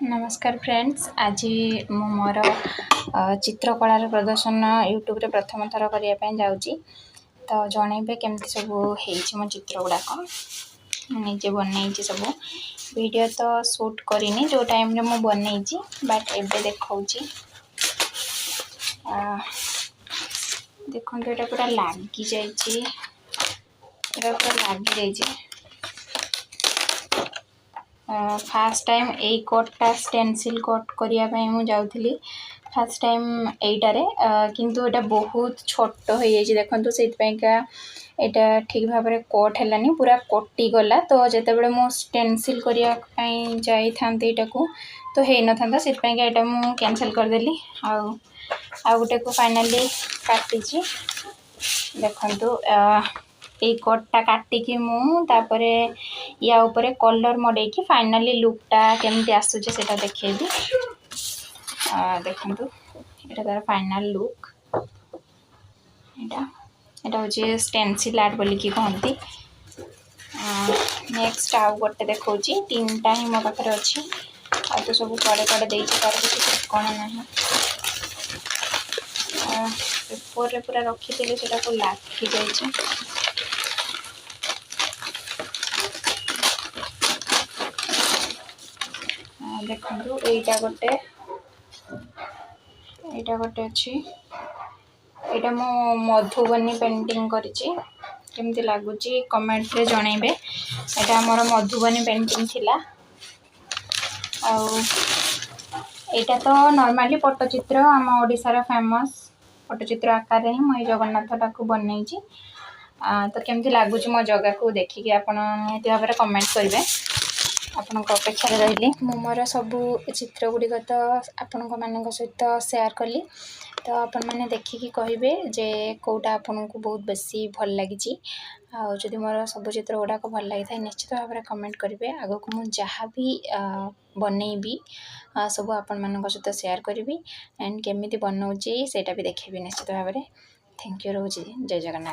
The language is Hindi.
नमस्कार फ्रेंड्स। आज मु मोर चित्रकलार प्रदर्शन यूट्यूब रे प्रथम थर करने जाऊँगी। तो जनइबे केमती सब हो चित्र गुड़ाक निजे बनई सब वीडियो तो शूट करनी जो टाइम रे मु बनई बट एबे देखा देखो ये पूरा लगी जाइए पूरा लगी जाइए। फास्ट टाइम यही कटा स्टेनसिल कट करने मुझे जाऊँगी फास्ट टाइम यहीटारे किंतु एटा बहुत छोट हो देखो से यहाँ ठीक भाव में कट है पूरा कटी गला। तो जिते बड़े मु स्टेनसिल करने जाई को तो हो न था से मुझे कैंसल करदेली आ गोटे को फाइनाली काटी देखु ये कटा काटिकी मुपर या ऊपर कलर मडेकी फाइनाली लुकटा केमती आसूचे सेटा देखेबी। देखु ये तार फाइनाल लुक एटा हूँ स्टेनसिल आर्ट बोलिकी कहती। नेक्स्ट आउ गोटे देखा तीन ही मो पाखे अच्छी आ तो सब कड़े कड़े देर कौन ना पेपर पूरा रखी से लाखी जाइए। देखो यहीटा गोटे अच्छी यहाँ मो मधुबनी पेंटिंग करमती लगुच कमेंट रे जनइबे। यहाँ मोर मधुबनी पेंटिंग थिला यहाँ तो नॉर्मली पट्टचित्र आम ओडिशार फेमस पट्टचित्र आकार ही मुझे जगन्नाथ टाक बनई। तो केमती लगुच मो जगह को देखिए आप निहती भाव में कमेंट करेंगे। आपण अपेक्षा रही मोर सबू चित्र गुड़िक तो आपण मान सहित सेयार कली। तो आपण मैंने देखिकी कहे जे कौटा आपन को बहुत बेसी भल लगी आदि मोर सब चित्र गुड़ाक भल लगी था निश्चित भाव में कमेंट करेंगे। आग को मुझे जहाँ भी बनईबी सब आपण मान सहित सेयार करी एंड केमी बनाऊँगी सेटा भी देखेबी निश्चित भाव में। थैंक यू रोज जय जगन्नाथ।